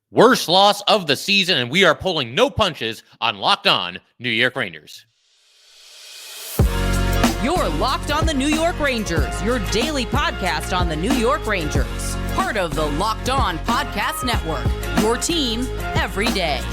Worst loss of the season, and we are pulling no punches on Locked On New York Rangers. You're Locked On the New York Rangers, your daily podcast on the New York Rangers. Part of the Locked On Podcast Network, your team every day.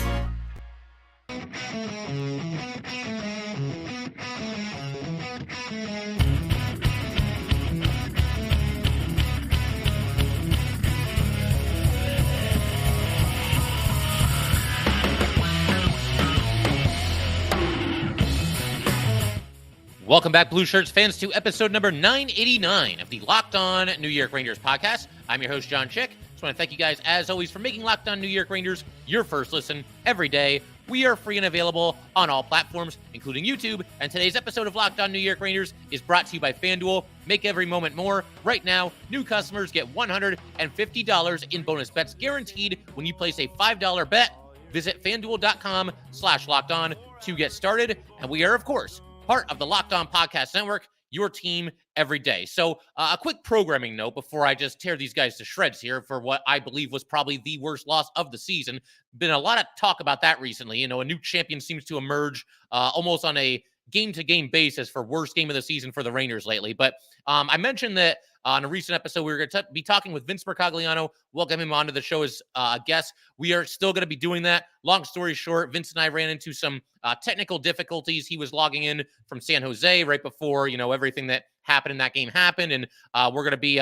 Welcome back, Blue Shirts fans, to episode number 989 of the Locked On New York Rangers podcast. I'm your host, John Chick. Just want to thank you guys, as always, for making Locked On New York Rangers your first listen every day. We are free and available on all platforms, including YouTube. And today's episode of Locked On New York Rangers is brought to you by FanDuel. Make every moment more. Right now, new customers get $150 in bonus bets guaranteed when you place a $5 bet. Visit FanDuel.com/LockedOn to get started. And we are, of course, part of the Locked On Podcast Network, your team every day. So a quick programming note before I just tear these guys to shreds here for what I believe was probably the worst loss of the season. Been a lot of talk about that recently. You know, a new champion seems to emerge almost on a game-to-game basis for worst game of the season for the Rangers lately. But I mentioned that on a recent episode, we were going to be talking with Vince Mercogliano. Welcome him onto the show as a guest. We are still going to be doing that. Long story short, Vince and I ran into some technical difficulties. He was logging in from San Jose right before, everything that happened in that game happened. And we're going to be,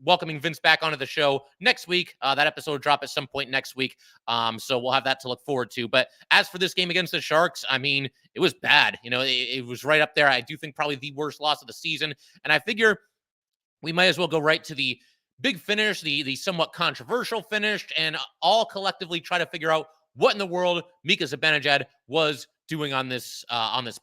welcoming Vince back onto the show next week. That episode will drop at some point next week. So we'll have that to look forward to. But as for this game against the Sharks, I mean, it was bad. It was right up there. I do think probably the worst loss of the season. And I figure we might as well go right to the big finish, the somewhat controversial finish, and all collectively try to figure out what in the world Mika Zibanejad was doing on this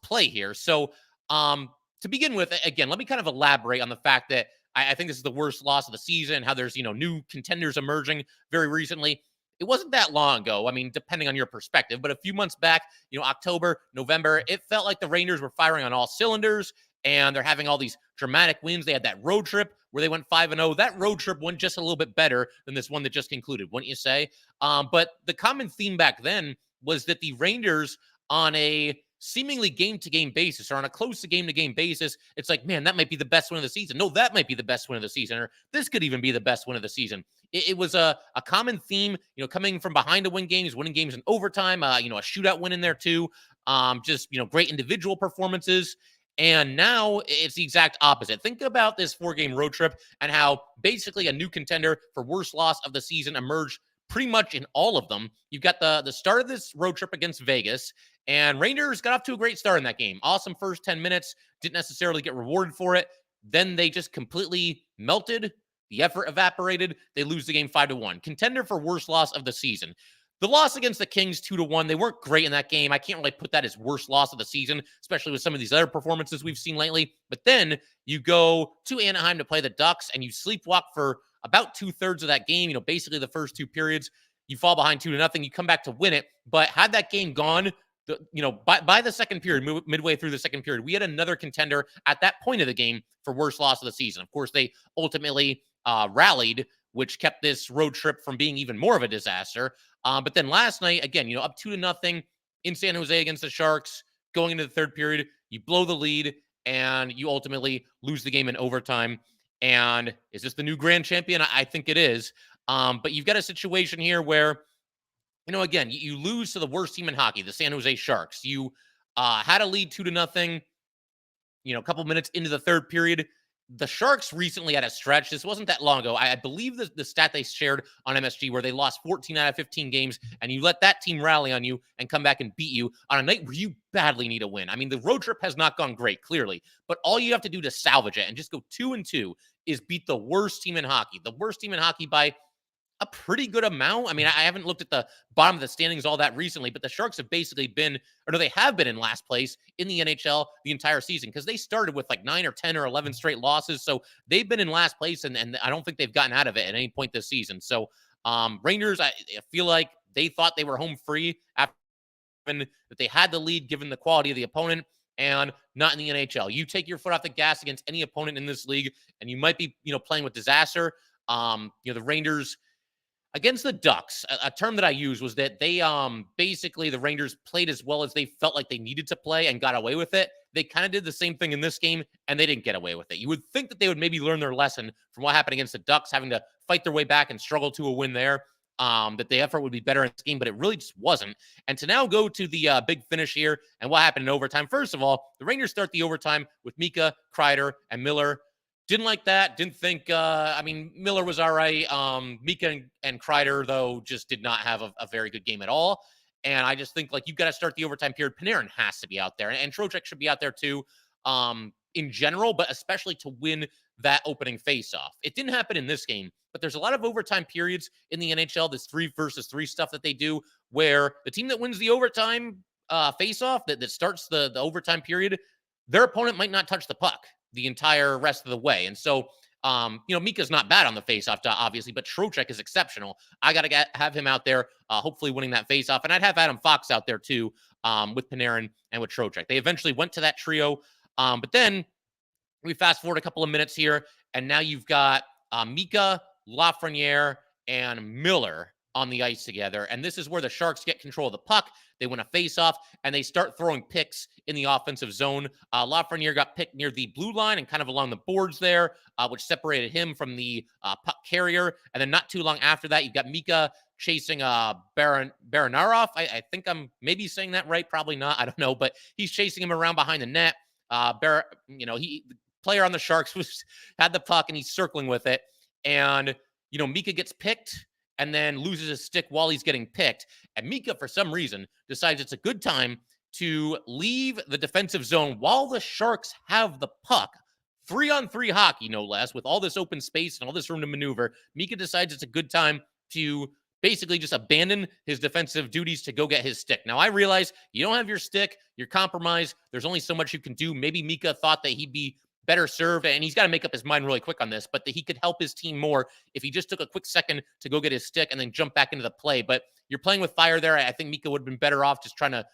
play here. So to begin with, again, let me kind of elaborate on the fact that I think this is the worst loss of the season, how there's, new contenders emerging very recently. It wasn't that long ago. I mean, depending on your perspective, but a few months back, October, November, it felt like the Rangers were firing on all cylinders and they're having all these dramatic wins. They had that road trip where they went 5-0. That road trip went just a little bit better than this one that just concluded, wouldn't you say? But the common theme back then was that the Rangers, on a seemingly game-to-game basis or on a close to game-to-game basis, it's like, man, that might be the best win of the season. No, that might be the best win of the season, or this could even be the best win of the season. It was a common theme, coming from behind to win games, winning games in overtime, a shootout win in there too. Just, great individual performances. And now it's the exact opposite. Think about this 4-game road trip and how basically a new contender for worst loss of the season emerged pretty much in all of them. You've got the start of this road trip against Vegas, and Rangers got off to a great start in that game. Awesome first 10 minutes, didn't necessarily get rewarded for it. Then they just completely melted. The effort evaporated. They lose the game 5-1. Contender for worst loss of the season. The loss against the Kings 2-1, they weren't great in that game. I can't really put that as worst loss of the season, especially with some of these other performances we've seen lately. But then you go to Anaheim to play the Ducks and you sleepwalk for about 2/3 of that game, basically the first two periods. You fall behind 2-0. You come back to win it. But had that game gone, by the second period, midway through the second period, we had another contender at that point of the game for worst loss of the season. Of course, they ultimately rallied, which kept this road trip from being even more of a disaster. But then last night, again, up 2-0 in San Jose against the Sharks, going into the third period, you blow the lead and you ultimately lose the game in overtime. And is this the new grand champion? I think it is. But you've got a situation here where, again, you lose to the worst team in hockey, the San Jose Sharks. You had a lead 2-0, a couple minutes into the third period. The Sharks recently had a stretch. This wasn't that long ago. I believe the stat they shared on MSG where they lost 14 out of 15 games, and you let that team rally on you and come back and beat you on a night where you badly need a win. I mean, the road trip has not gone great, clearly, but all you have to do to salvage it and just go 2-2 is beat the worst team in hockey. The worst team in hockey by a pretty good amount. I mean, I haven't looked at the bottom of the standings all that recently, but the Sharks have basically been, or no, they have been in last place in the NHL the entire season because they started with like 9 or 10 or 11 straight losses. So they've been in last place, and I don't think they've gotten out of it at any point this season. So Rangers, I feel like they thought they were home free after that they had the lead given the quality of the opponent, and not in the NHL. You take your foot off the gas against any opponent in this league, and you might be, playing with disaster. The Rangers, Against the Ducks, a term that I used was that they basically the Rangers played as well as they felt like they needed to play and got away with it. They kind of did the same thing in this game, and they didn't get away with it. You would think that they would maybe learn their lesson from what happened against the Ducks, having to fight their way back and struggle to a win there. That the effort would be better in this game, but it really just wasn't. And to now go to the big finish here and what happened in overtime. First of all, the Rangers start the overtime with Mika, Kreider, and Miller. Didn't like that. Didn't think, Miller was all right. Mika and Kreider, though, just did not have a very good game at all. And I just think, like, you've got to start the overtime period. Panarin has to be out there. And Trocheck should be out there, too, in general, but especially to win that opening faceoff. It didn't happen in this game, but there's a lot of overtime periods in the NHL, this 3 versus 3 stuff that they do, where the team that wins the overtime faceoff, that starts the overtime period, their opponent might not touch the puck the entire rest of the way. And so, Mika's not bad on the faceoff, obviously, but Trocheck is exceptional. I got to have him out there, hopefully winning that faceoff. And I'd have Adam Fox out there too, with Panarin and with Trocheck. They eventually went to that trio. But then we fast forward a couple of minutes here, and now you've got Mika, Lafreniere, and Miller on the ice together. And this is where the Sharks get control of the puck. They win a faceoff, and they start throwing picks in the offensive zone. Lafreniere got picked near the blue line and kind of along the boards there, which separated him from the puck carrier. And then not too long after that, you've got Mika chasing Baranarov. I think I'm maybe saying that right. Probably not. I don't know. But he's chasing him around behind the net. The player on the Sharks had the puck, and he's circling with it. And, Mika gets picked and then loses his stick while he's getting picked. And Mika, for some reason, decides it's a good time to leave the defensive zone while the Sharks have the puck. 3-on-3 hockey, no less, with all this open space and all this room to maneuver. Mika decides it's a good time to basically just abandon his defensive duties to go get his stick. Now, I realize you don't have your stick. You're compromised. There's only so much you can do. Maybe Mika thought that he'd be better served, and he's got to make up his mind really quick on this, but that he could help his team more if he just took a quick second to go get his stick and then jump back into the play. But you're playing with fire there. I think Mika would have been better off just trying to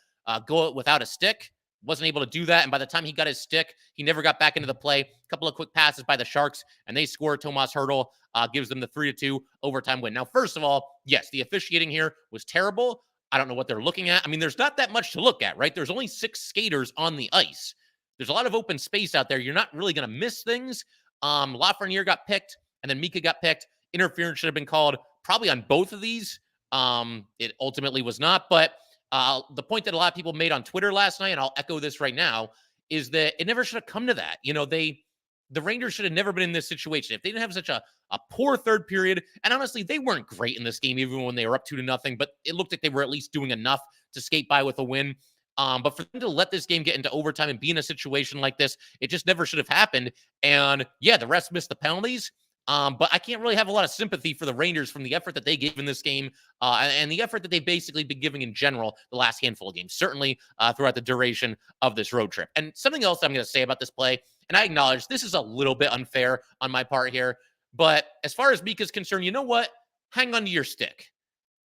go without a stick. Wasn't able to do that, and by the time he got his stick, he never got back into the play. A couple of quick passes by the Sharks, and they score. Tomas Hertl gives them the 3-2 overtime win. Now, first of all, yes, the officiating here was terrible. I don't know what they're looking at. I mean, there's not that much to look at, right? There's only 6 skaters on the ice. There's a lot of open space out there. You're not really going to miss things. Lafreniere got picked, and then Mika got picked. Interference should have been called probably on both of these. It ultimately was not. But the point that a lot of people made on Twitter last night, and I'll echo this right now, is that it never should have come to that. The Rangers should have never been in this situation. If they didn't have such a poor third period, and honestly, they weren't great in this game, even when they were up 2-0, but it looked like they were at least doing enough to skate by with a win. But for them to let this game get into overtime and be in a situation like this, it just never should have happened. And yeah, the rest missed the penalties. But I can't really have a lot of sympathy for the Rangers from the effort that they gave in this game and the effort that they've basically been giving in general the last handful of games, certainly throughout the duration of this road trip. And something else I'm going to say about this play, and I acknowledge this is a little bit unfair on my part here, but as far as Mika's concerned, you know what? Hang on to your stick.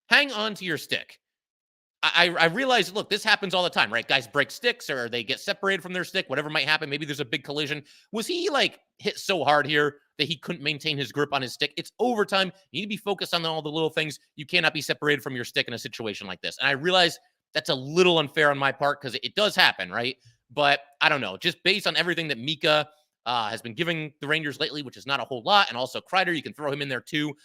Hang on to your stick. I realize, look, this happens all the time, right? Guys break sticks or they get separated from their stick, whatever might happen. Maybe there's a big collision. Was he hit so hard here that he couldn't maintain his grip on his stick? It's overtime. You need to be focused on all the little things. You cannot be separated from your stick in a situation like this. And I realize that's a little unfair on my part because it does happen, right? But I don't know. Just based on everything that Mika has been giving the Rangers lately, which is not a whole lot, and also Kreider, you can throw him in there too.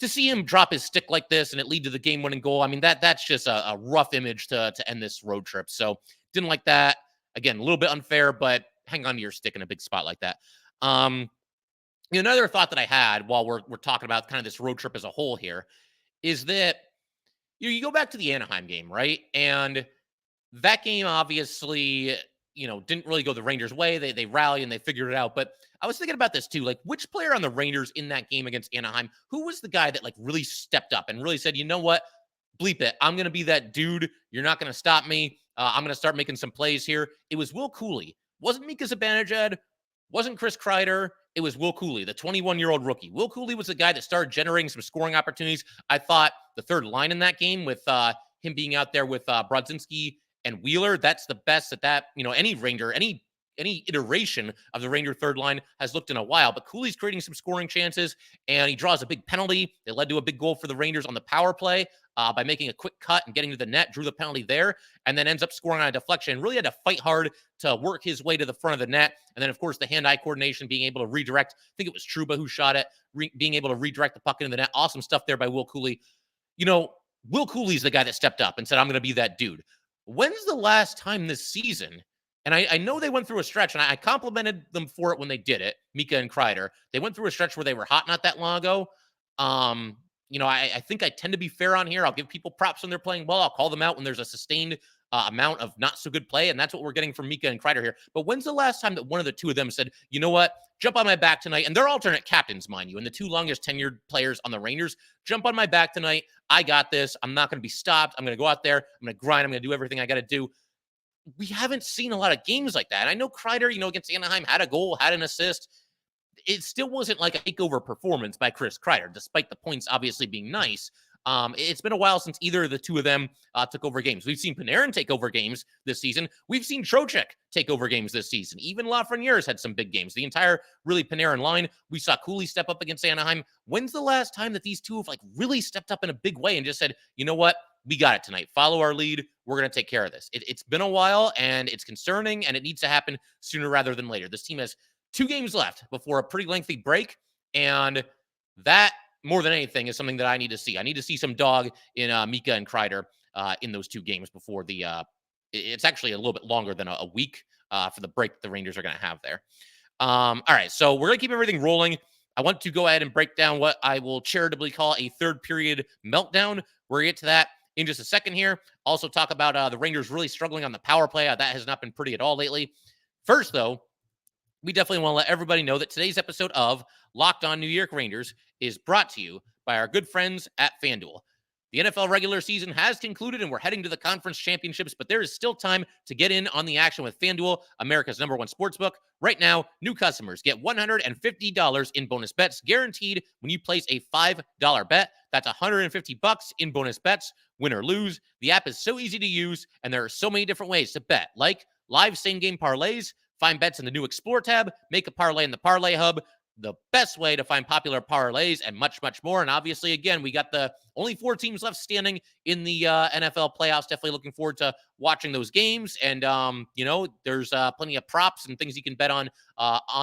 To see him drop his stick like this and it lead to the game-winning goal, I mean, that's just a rough image to end this road trip. So didn't like that. Again, a little bit unfair, but hang on to your stick in a big spot like that. Another thought that I had while we're talking about kind of this road trip as a whole here is that you go back to the Anaheim game, right? And that game obviously, didn't really go the Rangers' way. They rally and they figured it out. But I was thinking about this too. Which player on the Rangers in that game against Anaheim, who was the guy that really stepped up and really said, you know what? Bleep it. I'm going to be that dude. You're not going to stop me. I'm going to start making some plays here. It was Will Cooley. Wasn't Mika Zibanejad. Wasn't Chris Kreider. It was Will Cooley, the 21-year-old rookie. Will Cooley was the guy that started generating some scoring opportunities. I thought the third line in that game with him being out there with Brodzinski and Wheeler, that's the best that any Ranger, any iteration of the Ranger third line has looked in a while. But Cooley's creating some scoring chances, and he draws a big penalty. It led to a big goal for the Rangers on the power play by making a quick cut and getting to the net, drew the penalty there, and then ends up scoring on a deflection. Really had to fight hard to work his way to the front of the net. And then, of course, the hand-eye coordination, being able to redirect. I think it was Trouba who shot it, being able to redirect the puck into the net. Awesome stuff there by Will Cooley. Will Cooley's the guy that stepped up and said, I'm going to be that dude. When's the last time this season? And I know they went through a stretch, and I complimented them for it when they did it, Mika and Kreider. They went through a stretch where they were hot not that long ago. I think I tend to be fair on here. I'll give people props when they're playing well. I'll call them out when there's a sustained amount of not so good play, and that's what we're getting from Mika and Kreider here. But when's the last time that one of the two of them said, you know what, jump on my back tonight? And they're alternate captains, mind you, and the two longest tenured players on the Rangers. Jump on my back tonight. I got this. I'm not going to be stopped. I'm going to go out there. I'm going to grind. I'm going to do everything I got to do. We haven't seen a lot of games like that. And I know Kreider, against Anaheim had a goal, had an assist. It still wasn't like a takeover performance by Chris Kreider, despite the points obviously being nice. It's been a while since either of the two of them took over games. We've seen Panarin take over games this season. We've seen Trocheck take over games this season. Even Lafreniere's had some big games. The entire really Panarin line. We saw Cooley step up against Anaheim. When's the last time that these two have really stepped up in a big way and just said, you know what? We got it tonight. Follow our lead. We're going to take care of this. It's been a while, and it's concerning, and it needs to happen sooner rather than later. This team has 2 games left before a pretty lengthy break, and that, more than anything, is something that I need to see. I need to see some dog in Mika and Kreider in those 2 games before it's actually a little bit longer than a week for the break the Rangers are going to have there. All right, so we're going to keep everything rolling. I want to go ahead and break down what I will charitably call a third period meltdown. We're going to get to that in just a second here. Also talk about the Rangers really struggling on the power play. That has not been pretty at all lately. First, though, we definitely want to let everybody know that today's episode of Locked On New York Rangers is brought to you by our good friends at FanDuel. The NFL regular season has concluded and we're heading to the conference championships, but there is still time to get in on the action with FanDuel, America's #1 sportsbook. Right now, new customers get $150 in bonus bets guaranteed when you place a $5 bet. That's $150 in bonus bets, win or lose. The app is so easy to use, and there are so many different ways to bet, like live same-game parlays, find bets in the new Explore tab, make a parlay in the Parlay Hub, the best way to find popular parlays, and much, much more. And obviously, again, we got the only 4 teams left standing in the NFL playoffs. Definitely looking forward to watching those games. And, there's plenty of props and things you can bet on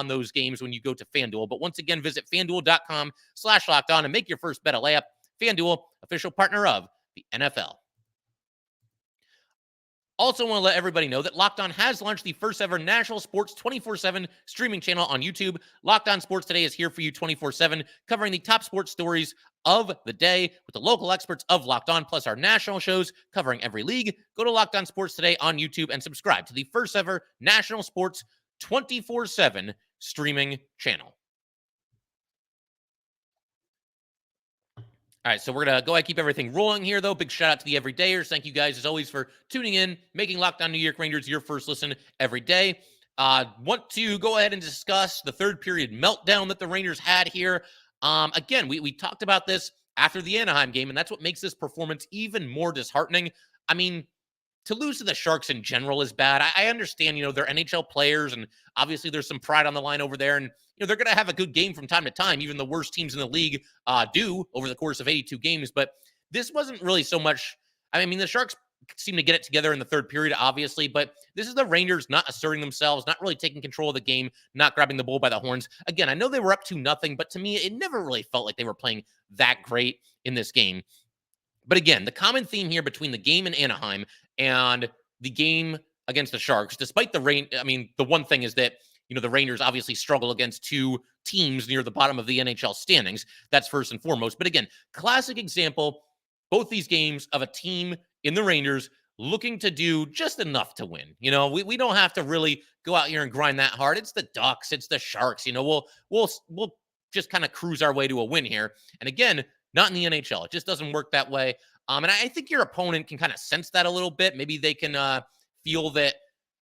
those games when you go to FanDuel. But once again, visit FanDuel.com/lockedon and make your first bet a layup. FanDuel, official partner of the NFL. Also want to let everybody know that Locked On has launched the first ever national sports 24/7 streaming channel on YouTube. Locked On Sports Today is here for you 24/7, covering the top sports stories of the day with the local experts of Locked On, plus our national shows covering every league. Go to Locked On Sports Today on YouTube and subscribe to the first ever national sports 24/7 streaming channel. All right, so we're going to go ahead and keep everything rolling here, though. Big shout out to the everydayers. Thank you guys, as always, for tuning in, making Locked On New York Rangers your first listen every day. Want to go ahead and discuss the third period meltdown that the Rangers had here. Again, we talked about this after the Anaheim game, and that's what makes this performance even more disheartening. I mean, to lose to the Sharks in general is bad. I understand, they're NHL players, and obviously there's some pride on the line over there, and they're going to have a good game from time to time. Even the worst teams in the league do over the course of 82 games. But this wasn't really so much. I mean, the Sharks seem to get it together in the third period, obviously. But this is the Rangers not asserting themselves, not really taking control of the game, not grabbing the bull by the horns. Again, I know they were up 2-0, but to me, it never really felt like they were playing that great in this game. But again, the common theme here between the game in Anaheim and the game against the Sharks, despite the rain, the one thing is that the Rangers obviously struggle against 2 teams near the bottom of the NHL standings. That's first and foremost. But again, classic example, both these games of a team in the Rangers looking to do just enough to win. We don't have to really go out here and grind that hard. It's the Ducks, it's the Sharks. We'll just kind of cruise our way to a win here. And again, not in the NHL. It just doesn't work that way. And I think your opponent can kind of sense that a little bit. Maybe they can feel that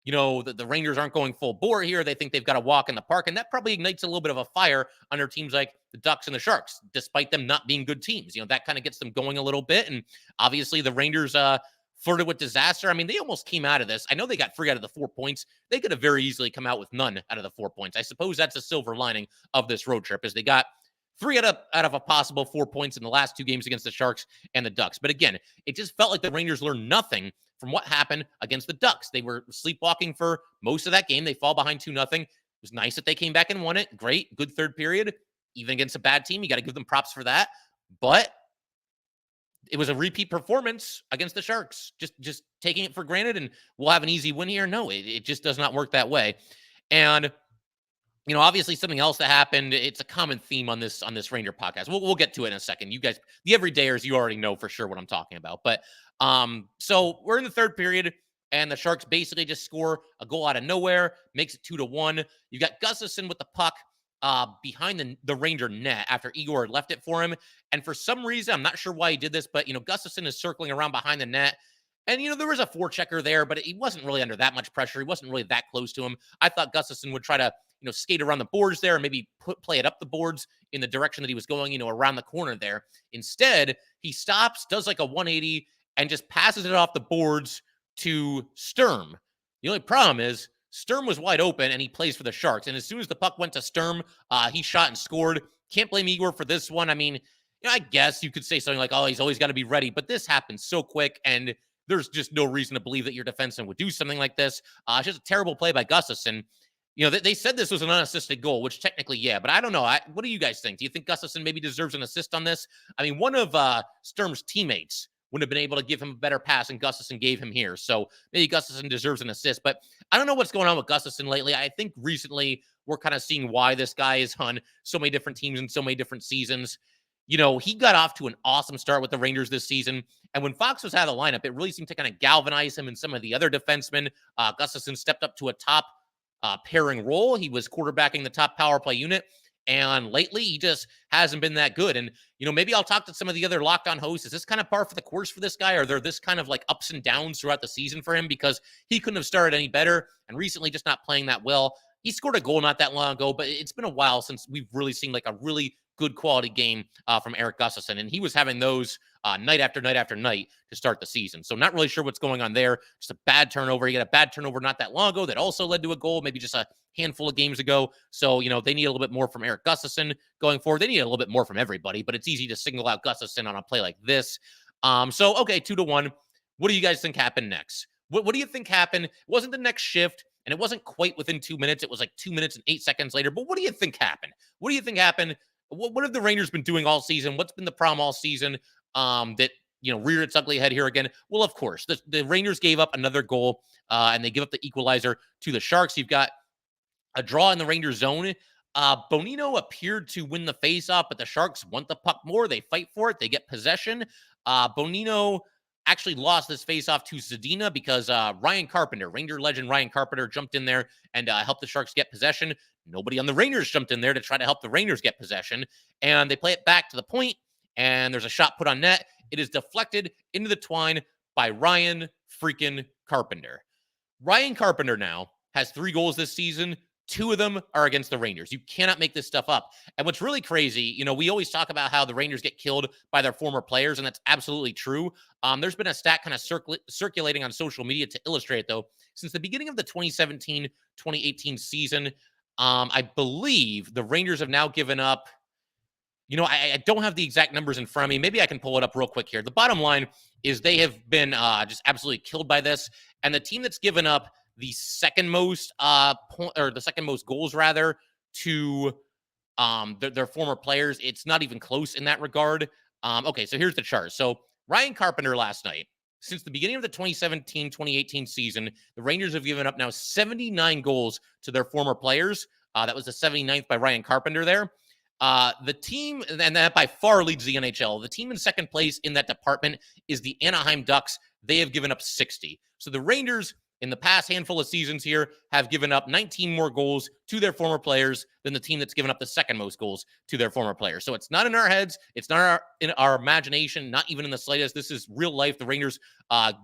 the Rangers aren't going full bore here. They think they've got to walk in the park, and that probably ignites a little bit of a fire under teams like the Ducks and the Sharks, despite them not being good teams. That kind of gets them going a little bit, and obviously the Rangers flirted with disaster. I mean, they almost came out of this. I know they got 3 out of the 4 points. They could have very easily come out with none out of the 4 points. I suppose that's a silver lining of this road trip, is they got 3 out of a possible 4 points in the last 2 games against the Sharks and the Ducks. But again, it just felt like the Rangers learned nothing from what happened against the Ducks. They were sleepwalking for most of that game. They fall behind 2-0. It was nice that they came back and won it. Great, good third period. Even against a bad team, you got to give them props for that. But it was a repeat performance against the Sharks. Just taking it for granted and we'll have an easy win here. No, it just does not work that way. And obviously something else that happened, it's a common theme on this Ranger podcast. We'll get to it in a second. You guys, the everydayers, you already know for sure what I'm talking about. But so we're in the third period and the Sharks basically just score a goal out of nowhere, makes it 2-1. You got Gustafsson with the puck behind the Ranger net after Igor left it for him. And for some reason, I'm not sure why he did this, but, Gustafsson is circling around behind the net. And, there was a forechecker there, but he wasn't really under that much pressure. He wasn't really that close to him. I thought Gustafsson would try to, skate around the boards there and maybe play it up the boards in the direction that he was going, around the corner there. Instead, he stops, does like a 180, and just passes it off the boards to Sturm. The only problem is Sturm was wide open, and he plays for the Sharks. And as soon as the puck went to Sturm, he shot and scored. Can't blame Igor for this one. I mean, I guess you could say something like, oh, he's always got to be ready. But this happened so quick, and there's just no reason to believe that your defenseman would do something like this. It's just a terrible play by Gustafsson. They said this was an unassisted goal, which technically, yeah. But I don't know. What do you guys think? Do you think Gustafsson maybe deserves an assist on this? I mean, one of Sturm's teammates wouldn't have been able to give him a better pass than Gustafsson gave him here. So maybe Gustafsson deserves an assist. But I don't know what's going on with Gustafsson lately. I think recently we're kind of seeing why this guy is on so many different teams in so many different seasons. He got off to an awesome start with the Rangers this season. And when Fox was out of the lineup, it really seemed to kind of galvanize him and some of the other defensemen. Gustafsson stepped up to a top pairing role. He was quarterbacking the top power play unit. And lately, he just hasn't been that good. And, maybe I'll talk to some of the other Locked On hosts. Is this kind of par for the course for this guy? Are there this kind of like ups and downs throughout the season for him? Because he couldn't have started any better and recently just not playing that well. He scored a goal not that long ago, but it's been a while since we've really seen like a really good quality game from Erik Gustafsson. And he was having those night after night after night to start the season. So not really sure what's going on there. Just a bad turnover. He got a bad turnover not that long ago that also led to a goal, maybe just a handful of games ago. So, they need a little bit more from Erik Gustafsson going forward. They need a little bit more from everybody, but it's easy to single out Gustafsson on a play like this. So, okay, 2-1. What do you guys think happened next? What do you think happened? It wasn't the next shift, and it wasn't quite within 2 minutes. It was like 2 minutes and 8 seconds later. But what do you think happened? What do you think happened? What have the Rangers been doing all season? What's been the problem all season that, reared its ugly head here again? Well, of course, the Rangers gave up another goal, and they give up the equalizer to the Sharks. You've got a draw in the Rangers zone. Bonino appeared to win the faceoff, but the Sharks want the puck more. They fight for it. They get possession. Bonino actually lost this faceoff to Zadina because Ryan Carpenter, Ranger legend Ryan Carpenter, jumped in there and helped the Sharks get possession. Nobody on the Rangers jumped in there to try to help the Rangers get possession. And they play it back to the point, and there's a shot put on net. It is deflected into the twine by Ryan freaking Carpenter. Ryan Carpenter now has 3 goals this season. 2 of them are against the Rangers. You cannot make this stuff up. And what's really crazy, we always talk about how the Rangers get killed by their former players, and that's absolutely true. There's been a stat kind of circulating on social media to illustrate it, though. Since the beginning of the 2017-2018 season, I believe the Rangers have now given up, I don't have the exact numbers in front of me. Maybe I can pull it up real quick here. The bottom line is they have been just absolutely killed by this. And the team that's given up the second most the second most goals rather to their former players, it's not even close in that regard. Okay, so here's the chart. So Ryan Carpenter last night, since the beginning of the 2017-2018 season, the Rangers have given up now 79 goals to their former players. That was the 79th by Ryan Carpenter there. The team, and that by far leads the NHL. The team in second place in that department is the Anaheim Ducks. They have given up 60. So the Rangers, in the past handful of seasons here, have given up 19 more goals to their former players than the team that's given up the second most goals to their former players. So it's not in our heads. It's not in our imagination, not even in the slightest. This is real life. The Rangers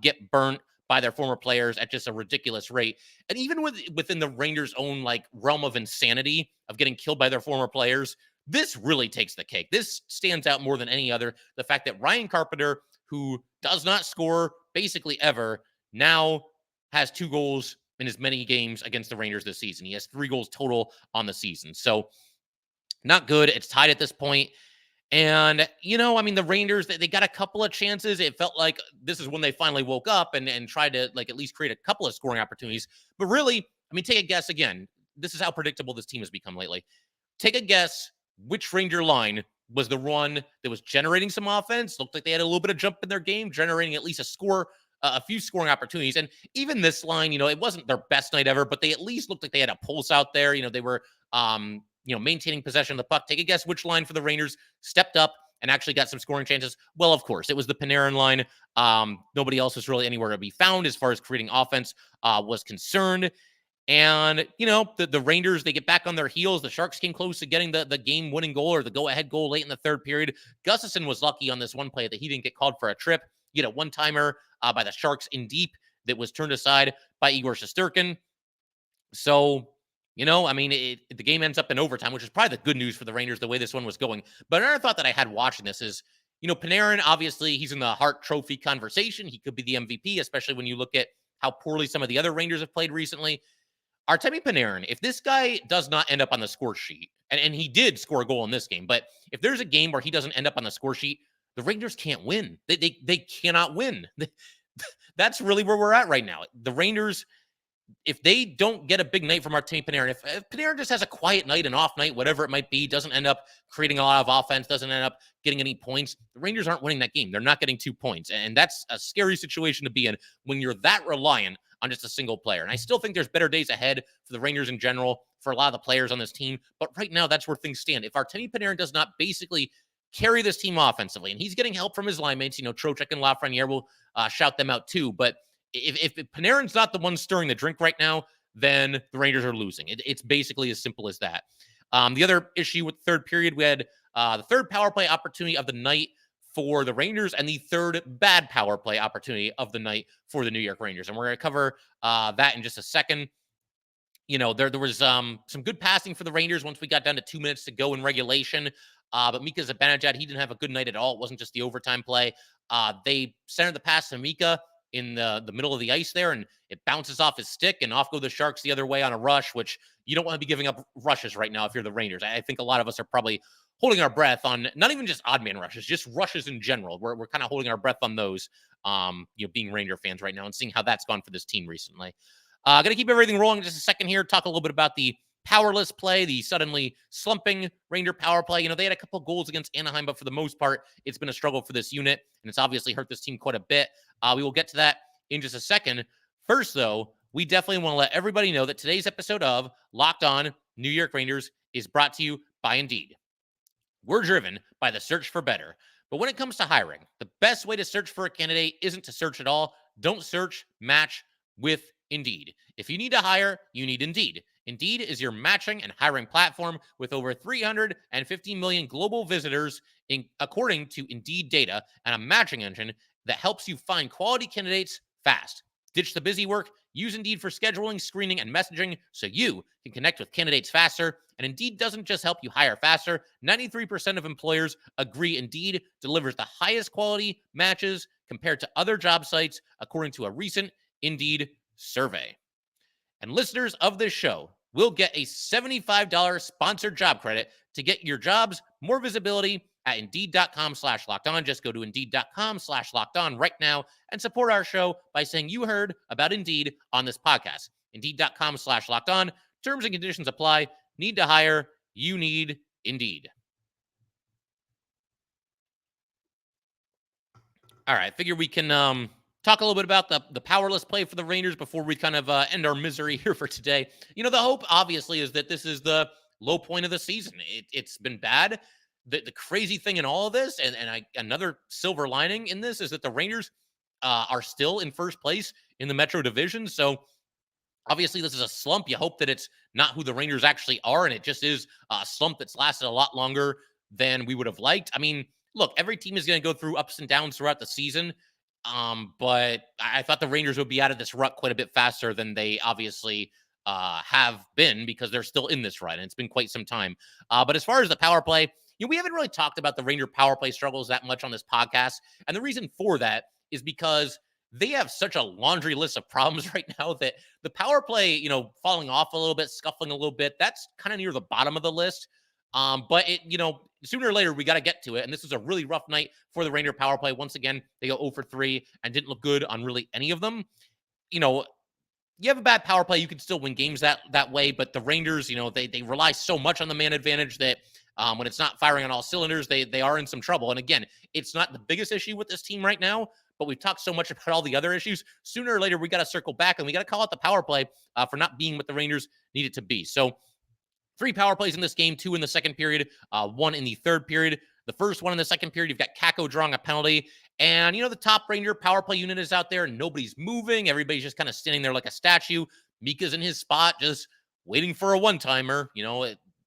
get burnt by their former players at just a ridiculous rate. And even within the Rangers' own realm of insanity of getting killed by their former players, this really takes the cake. This stands out more than any other. The fact that Ryan Carpenter, who does not score basically ever, now has 2 goals in as many games against the Rangers this season. He has 3 goals total on the season. So not good. It's tied at this point. And, I mean, the Rangers, they got a couple of chances. It felt like this is when they finally woke up and tried to, like, at least create a couple of scoring opportunities. But really, I mean, take a guess again. This is how predictable this team has become lately. Take a guess which Ranger line was the one that was generating some offense. Looked like they had a little bit of jump in their game, generating at least a few scoring opportunities. And even this line, it wasn't their best night ever, but they at least looked like they had a pulse out there. They were, maintaining possession of the puck. Take a guess which line for the Rangers stepped up and actually got some scoring chances. Well, of course, it was the Panarin line. Nobody else was really anywhere to be found as far as creating offense was concerned. And, the Rangers, they get back on their heels. The Sharks came close to getting the game-winning goal or the go-ahead goal late in the third period. Gustafsson was lucky on this one play that he didn't get called for a trip. You had a one-timer by the Sharks in deep that was turned aside by Igor Shesterkin. So, I mean, the game ends up in overtime, which is probably the good news for the Rangers, the way this one was going. But another thought that I had watching this is, Panarin, obviously, he's in the Hart Trophy conversation. He could be the MVP, especially when you look at how poorly some of the other Rangers have played recently. Artemi Panarin, if this guy does not end up on the score sheet, and he did score a goal in this game, but if there's a game where he doesn't end up on the score sheet, the Rangers can't win. They cannot win. That's really where we're at right now. The Rangers, if they don't get a big night from Artemi Panarin, if Panarin just has a quiet night, an off night, whatever it might be, doesn't end up creating a lot of offense, doesn't end up getting any points, the Rangers aren't winning that game. They're not getting 2 points. And that's a scary situation to be in when you're that reliant on just a single player. And I still think there's better days ahead for the Rangers in general, for a lot of the players on this team. But right now, that's where things stand. If Artemi Panarin does not basically carry this team offensively, and he's getting help from his line mates, Trocheck and Lafreniere will shout them out too. But if Panarin's not the one stirring the drink right now, then the Rangers are losing. It's basically as simple as that. The other issue with the third period, we had the third power play opportunity of the night for the Rangers and the third bad power play opportunity of the night for the New York Rangers. And we're going to cover that in just a second. There was some good passing for the Rangers once we got down to 2 minutes to go in regulation. But Mika Zibanejad, he didn't have a good night at all. It wasn't just the overtime play. They centered the pass to Mika in the middle of the ice there, and it bounces off his stick, and off go the Sharks the other way on a rush, which you don't want to be giving up rushes right now if you're the Rangers. I think a lot of us are probably holding our breath on not even just odd man rushes, just rushes in general. We're kind of holding our breath on those, being Ranger fans right now and seeing how that's gone for this team recently. Going to keep everything rolling in just a second here, talk a little bit about the powerless play, the suddenly slumping Ranger power play. They had a couple goals against Anaheim, but for the most part, it's been a struggle for this unit, and it's obviously hurt this team quite a bit. We will get to that in just a second. First, though, we definitely want to let everybody know that today's episode of Locked On New York Rangers is brought to you by Indeed. We're driven by the search for better. But when it comes to hiring, the best way to search for a candidate isn't to search at all. Don't search, match with Indeed. If you need to hire, you need Indeed. Indeed is your matching and hiring platform with over 350 million global visitors, according to Indeed data, and a matching engine that helps you find quality candidates fast. Ditch the busy work. Use Indeed for scheduling, screening, and messaging so you can connect with candidates faster. And Indeed doesn't just help you hire faster. 93% of employers agree Indeed delivers the highest quality matches compared to other job sites, according to a recent Indeed survey. And listeners of this show will get a $75 sponsored job credit to get your jobs more visibility at Indeed.com/lockedon. Just go to Indeed.com/lockedon right now and support our show by saying you heard about Indeed on this podcast. Indeed.com/lockedon. Terms and conditions apply. Need to hire? You need Indeed. All right, figure we can talk a little bit about the powerless play for the Rangers before we kind of end our misery here for today. The hope, obviously, is that this is the low point of the season. It's been bad. The crazy thing in all of this, and another silver lining in this, is that the Rangers are still in first place in the Metro Division. So, obviously, this is a slump. You hope that it's not who the Rangers actually are, and it just is a slump that's lasted a lot longer than we would have liked. I mean, look, every team is going to go through ups and downs throughout the season. But I thought the Rangers would be out of this rut quite a bit faster than they obviously have been, because they're still in this rut, and it's been quite some time. But as far as the power play, we haven't really talked about the Ranger power play struggles that much on this podcast. And the reason for that is because they have such a laundry list of problems right now that the power play, falling off a little bit, scuffling a little bit, that's kind of near the bottom of the list. But sooner or later, we got to get to it. And this was a really rough night for the Ranger power play. Once again, they go 0 for 3 and didn't look good on really any of them. You have a bad power play, you can still win games that way. But the Rangers, they rely so much on the man advantage that when it's not firing on all cylinders, they are in some trouble. And again, it's not the biggest issue with this team right now, but we've talked so much about all the other issues. Sooner or later, we got to circle back and we got to call out the power play for not being what the Rangers need it to be. So 3 power plays in this game, 2 in the second period, 1 in the third period. The first one in the second period, you've got Kakko drawing a penalty. And, the top Ranger power play unit is out there. And nobody's moving. Everybody's just kind of standing there like a statue. Mika's in his spot, just waiting for a one-timer.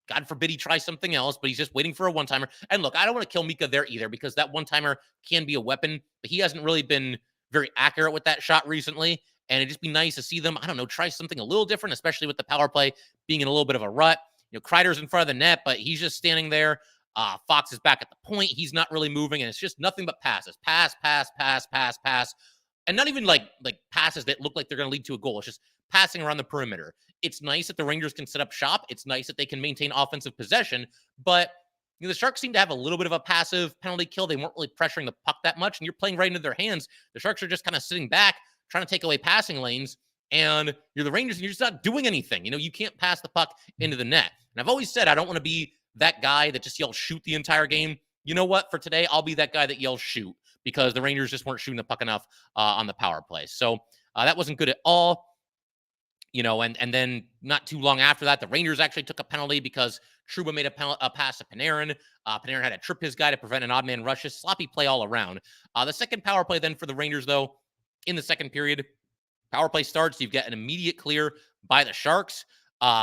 God forbid he tries something else, but he's just waiting for a one-timer. And look, I don't want to kill Mika there either because that one-timer can be a weapon, but he hasn't really been very accurate with that shot recently. And it'd just be nice to see them, try something a little different, especially with the power play being in a little bit of a rut. Kreider's in front of the net, but he's just standing there. Fox is back at the point. He's not really moving, and it's just nothing but passes. Pass. And not even like passes that look like they're going to lead to a goal. It's just passing around the perimeter. It's nice that the Rangers can set up shop. It's nice that they can maintain offensive possession, but the Sharks seem to have a little bit of a passive penalty kill. They weren't really pressuring the puck that much, and you're playing right into their hands. The Sharks are just kind of sitting back, trying to take away passing lanes, and you're the Rangers, and you're just not doing anything. You can't pass the puck into the net. And I've always said I don't want to be that guy that just yells shoot the entire game. You know what? For today, I'll be that guy that yells shoot because the Rangers just weren't shooting the puck enough on the power play. So that wasn't good at all. And then not too long after that, the Rangers actually took a penalty because Trouba made a pass to Panarin. Panarin had to trip his guy to prevent an odd man rush. Just sloppy play all around. The second power play then for the Rangers, though, in the second period, power play starts. You've got an immediate clear by the Sharks.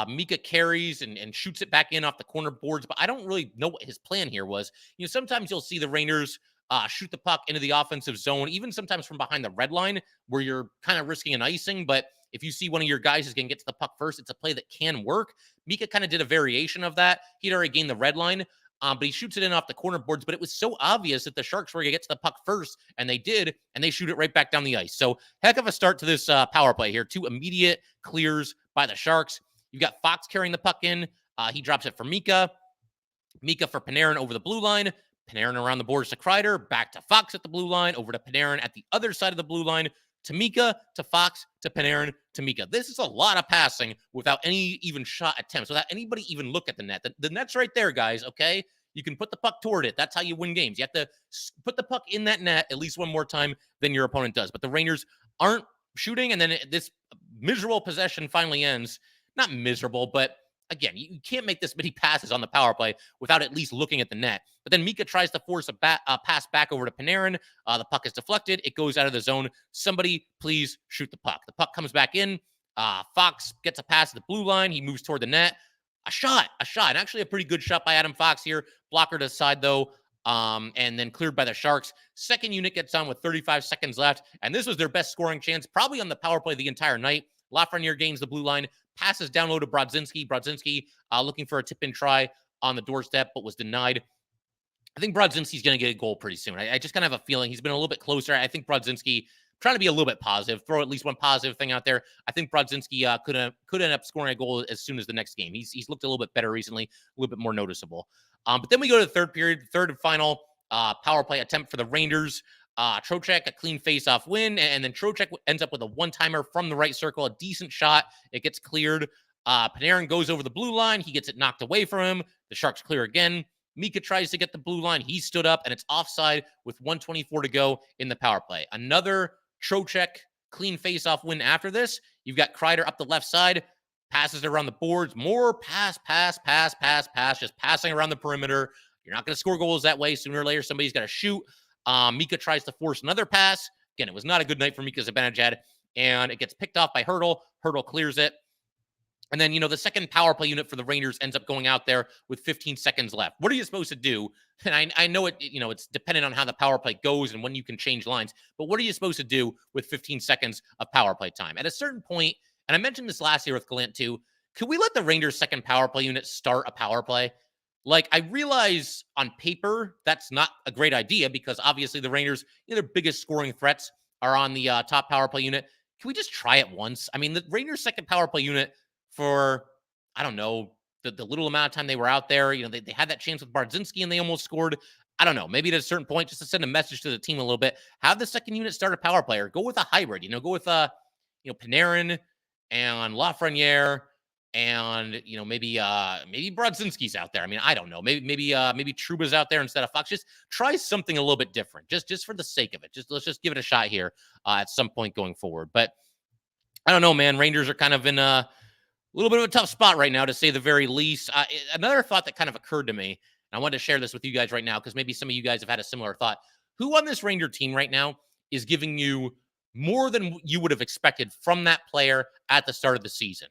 Mika carries and shoots it back in off the corner boards, but I don't really know what his plan here was. Sometimes you'll see the Rangers shoot the puck into the offensive zone, even sometimes from behind the red line where you're kind of risking an icing. But if you see one of your guys is going to get to the puck first, it's a play that can work. Mika kind of did a variation of that. He'd already gained the red line, but he shoots it in off the corner boards. But it was so obvious that the Sharks were going to get to the puck first, and they did, and they shoot it right back down the ice. So heck of a start to this power play here. 2 immediate clears by the Sharks. You've got Fox carrying the puck in. He drops it for Mika. Mika for Panarin over the blue line. Panarin around the boards to Kreider. Back to Fox at the blue line. Over to Panarin at the other side of the blue line. To Mika, to Fox, to Panarin, to Mika. This is a lot of passing without any even shot attempts, without anybody even look at the net. The net's right there, guys, okay? You can put the puck toward it. That's how you win games. You have to put the puck in that net at least one more time than your opponent does. But the Rangers aren't shooting, and then this miserable possession finally ends. Not miserable, but again, you can't make this many passes on the power play without at least looking at the net. But then Mika tries to force a pass back over to Panarin. The puck is deflected. It goes out of the zone. Somebody please shoot the puck. The puck comes back in. Fox gets a pass at the blue line. He moves toward the net. A shot. And actually a pretty good shot by Adam Fox here. Blocker to the side, though, and then cleared by the Sharks. Second unit gets on with 35 seconds left, and this was their best scoring chance, probably on the power play the entire night. Lafreniere gains the blue line, passes down low to Brodzinski. Brodzinski looking for a tip-in try on the doorstep, but was denied. I think Brodzinski's going to get a goal pretty soon. I just kind of have a feeling he's been a little bit closer. I think Brodzinski, trying to be a little bit positive, throw at least one positive thing out there. I think Brodzinski could end up scoring a goal as soon as the next game. He's looked a little bit better recently, a little bit more noticeable. But then we go to the third period, third and final power play attempt for the Rangers. Trocheck, a clean face-off win, and then Trocheck ends up with a one-timer from the right circle, a decent shot. It gets cleared. Panarin goes over the blue line. He gets it knocked away from him. The Sharks clear again. Mika tries to get the blue line. He stood up, and it's offside with 1:24 to go in the power play. Another Trocheck clean face-off win after this. You've got Kreider up the left side, passes around the boards. More pass, just passing around the perimeter. You're not going to score goals that way. Sooner or later, somebody's got to shoot. Mika tries to force another pass. Again, it was not a good night for Mika Zibanejad, and it gets picked off by Hertl. Hertl clears it. And then, the second power play unit for the Rangers ends up going out there with 15 seconds left. What are you supposed to do? And I know it's dependent on how the power play goes and when you can change lines, but what are you supposed to do with 15 seconds of power play time? At a certain point, and I mentioned this last year with Gallant too, could we let the Rangers second power play unit start a power play? Like, I realize on paper that's not a great idea because obviously the Rangers, their biggest scoring threats are on the top power play unit. Can we just try it once? I mean, the Rangers' second power play unit for, I don't know, the little amount of time they were out there, they had that chance with Bardzinski and they almost scored. I don't know. Maybe at a certain point, just to send a message to the team a little bit, have the second unit start a power play or go with a hybrid. Go with Panarin and Lafreniere and maybe Brodzinski's out there. I mean, I don't know. Maybe Trouba's out there instead of Fox. Just try something a little bit different, just for the sake of it. Let's just give it a shot here at some point going forward. But I don't know, man. Rangers are kind of in a little bit of a tough spot right now, to say the very least. Another thought that kind of occurred to me, and I wanted to share this with you guys right now because maybe some of you guys have had a similar thought. Who on this Ranger team right now is giving you more than you would have expected from that player at the start of the season?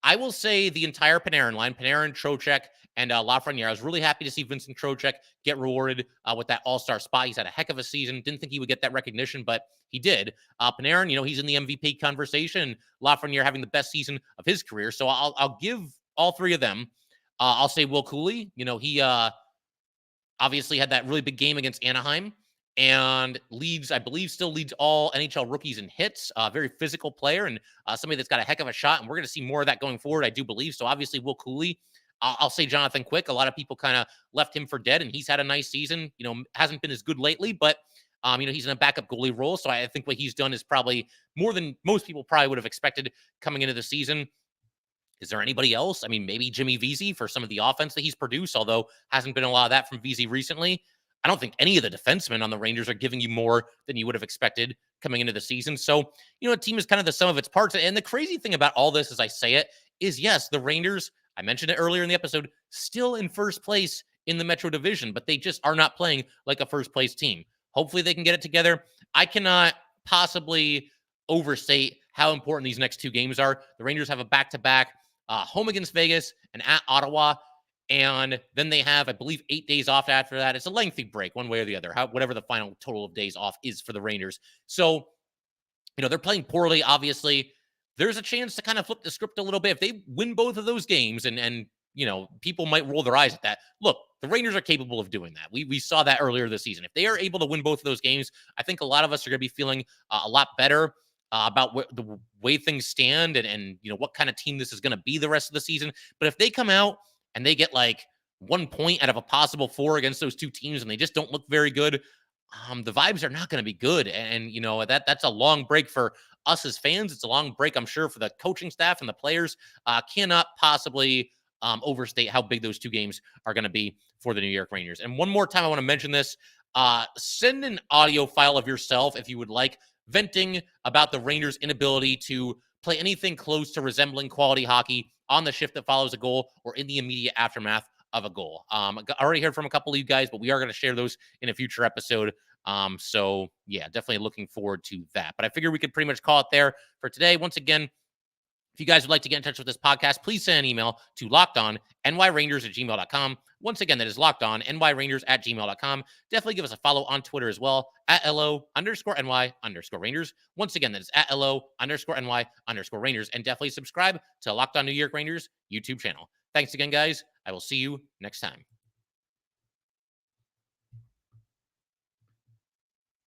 I will say the entire Panarin line, Panarin, Trocheck, and Lafreniere. I was really happy to see Vincent Trocheck get rewarded with that all-star spot. He's had a heck of a season. Didn't think he would get that recognition, but he did. Panarin, he's in the MVP conversation. Lafreniere having the best season of his career. So I'll give all three of them. I'll say Will Cooley. He obviously had that really big game against Anaheim and I believe still leads all NHL rookies in hits. Very physical player and somebody that's got a heck of a shot. And we're going to see more of that going forward, I do believe. So obviously, Will Cooley. I'll say Jonathan Quick. A lot of people kind of left him for dead, and he's had a nice season. Hasn't been as good lately, but he's in a backup goalie role. So I think what he's done is probably more than most people probably would have expected coming into the season. Is there anybody else? I mean, maybe Jimmy Vesey for some of the offense that he's produced, although hasn't been a lot of that from Vesey recently. I don't think any of the defensemen on the Rangers are giving you more than you would have expected coming into the season. So, a team is kind of the sum of its parts. And the crazy thing about all this, as I say it, is yes, the Rangers, I mentioned it earlier in the episode, still in first place in the Metro Division, but they just are not playing like a first place team. Hopefully they can get it together. I cannot possibly overstate how important these next two games are. The Rangers have a back-to-back home against Vegas and at Ottawa. And then they have, I believe, 8 days off after that. It's a lengthy break, one way or the other, whatever the final total of days off is for the Rangers. So, they're playing poorly, obviously. There's a chance to kind of flip the script a little bit. If they win both of those games, and people might roll their eyes at that. Look, the Rangers are capable of doing that. We saw that earlier this season. If they are able to win both of those games, I think a lot of us are going to be feeling a lot better about the way things stand and what kind of team this is going to be the rest of the season. But if they come out and they get like 1 point out of a possible 4 against those two teams and they just don't look very good, the vibes are not going to be good. And that's a long break for us as fans. It's a long break, I'm sure, for the coaching staff and the players. Cannot possibly overstate how big those two games are going to be for the New York Rangers. And one more time, I want to mention this. Send an audio file of yourself, if you would like, venting about the Rangers' inability to play anything close to resembling quality hockey on the shift that follows a goal or in the immediate aftermath of a goal. I already heard from a couple of you guys, but we are going to share those in a future episode. So yeah, definitely looking forward to that. But I figure we could pretty much call it there for today. Once again, if you guys would like to get in touch with this podcast, please send an email to lockedonnyrangers@gmail.com. Once again, that is lockedonnyrangers@gmail.com. Definitely give us a follow on Twitter as well, at @LO_NY_Rangers. Once again, that is at @LO_NY_Rangers. And definitely subscribe to Locked On New York Rangers YouTube channel. Thanks again, guys. I will see you next time.